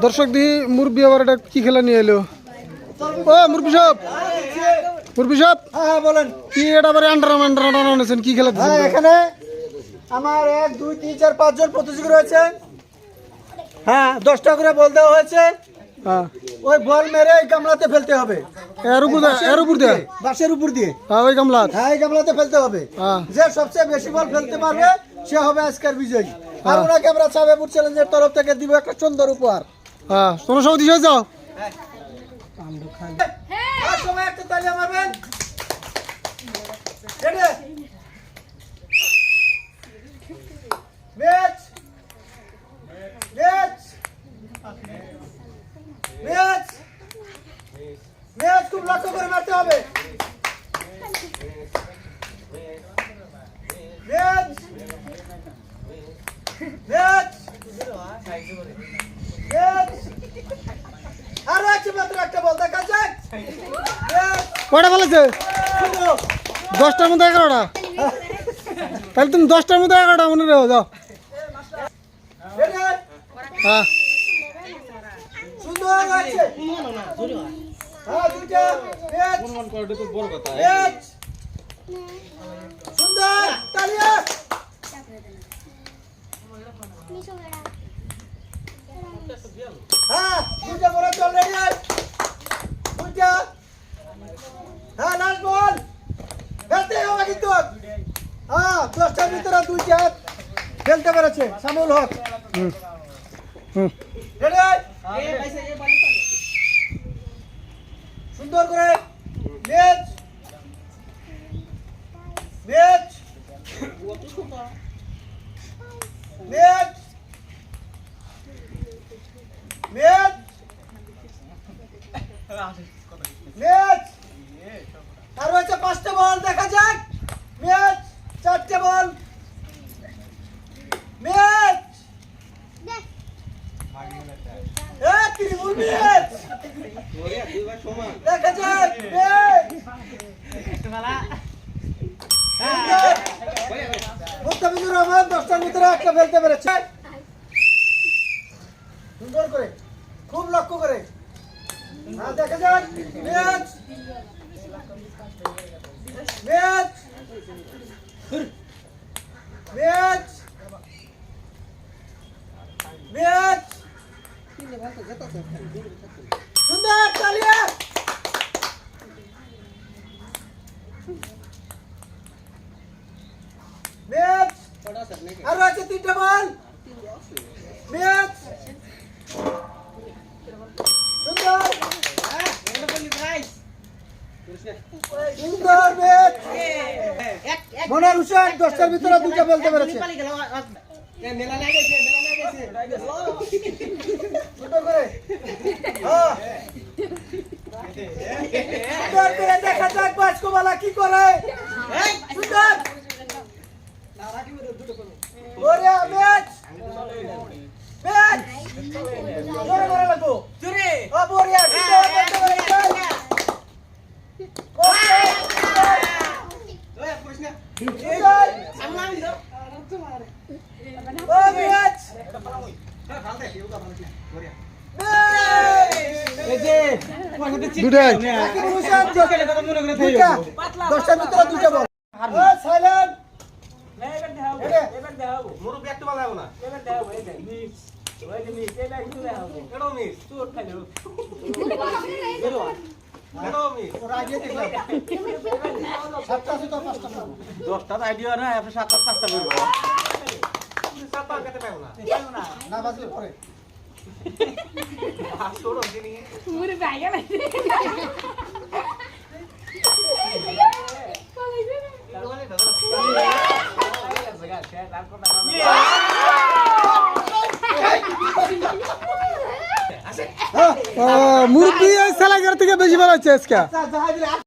দর্শক দিই মুরব্বী আবার এটা কি খেলা নিয়ে এলো। ও মুরব্বী সাহেব, মুরব্বী সাহেব, হ্যাঁ বলেন। কি এটা আবার আন্ডার কি খেলা দিচ্ছেন? এখানে আমার 1 2 3 4 5 জন প্রতিযোগী রয়েছে। হ্যাঁ 10টা করে বল দেওয়া হয়েছে। হ্যাঁ, ওই বল মেরে এই গামলাতে ফেলতে হবে। এর উপর দিয়ে বাঁশের উপর দিয়ে। হ্যাঁ, ওই গামলা। হ্যাঁ এই গামলাতে ফেলতে হবে। হ্যাঁ, যে সবচেয়ে বেশি বল ফেলতে পারবে সে হবে আজকের বিজয়ী। আর ওনাকে আমরা সাবেপুর চ্যালেঞ্জের তরফ থেকে দিব একটা সুন্দর উপহার। হ্যাঁ, তোমরা সব দিশে যাও। আর সবাই একটা তালি মারবেন। Ready match match match match খুব লক্ষ্য করে মারতে হবে। ম্যাচ ম্যাচ ম্যাচ আর আছে মাত্র একটা বল দেখা যাক। কয়টা বলেছে? 10টার মধ্যে 11টা। তাহলে তুমি 10টার মধ্যে 11টা মনে রেখো, যাও। হ্যাঁ, সুন্দর আছে। হ্যাঁ দুইটা ম্যাচ ম্যাচ সুন্দর তালিয়া। হ্যাঁ দুইটা বড় চল রেডি আছে। দুইটা হ্যাঁ লাস্ট বল খেলতে হবে কিন্তু। হ্যাঁ 10টার ভিতরে দুইটা খেলতে পেরেছে শামুল হক। রেডি সুন্দর করে match match match match match আর হচ্ছে 5টা বল দেখা যাক। ম্যাচ 4টে বল ম্যাচ ত্রিমূল ম্যাচ দেখা যাক। ম্যাচ মুস্তাফিজুর রহমান 10টার ভিতরে একটা ফেলতে পেরেছে। সুন্দর করে খুব লক্ষ্য করে। হ্যাঁ দেখা যাক। ম্যাচ ম্যাচ ম্যাচ ম্যাচ সুন্দর তালিয়া। ম্যাচ আর আছে 3টা বল ম্যাচ সুন্দর সুন্দর ম্যাচ। মনার হোসেন 10টার ভিতরে 2টা বলতে পেরেছে। সুন্দর করে হ্যাঁ সুন্দর করে দেখা যাক বাস্কবালা কি করে। সুন্দর বড়িয়া ম্যাচ ম্যাচ জোরে করে লাগো জোরে। ও বড়িয়া সুন্দর করতে পেরেছে। দুটাই। 10টার ভিতরে 2টা বল। সাইলেন্ট মুরব্বী একটু ভালো হবে না দশটা আইডিয়া না আপনি 7টা 5টা করবো 7টা কেটে পাবো না না বাজলে পরে মুরে বাইয়া নাই মুরব্বী এই খেলা থেকে বেশি ভালো হচ্ছে আজকে।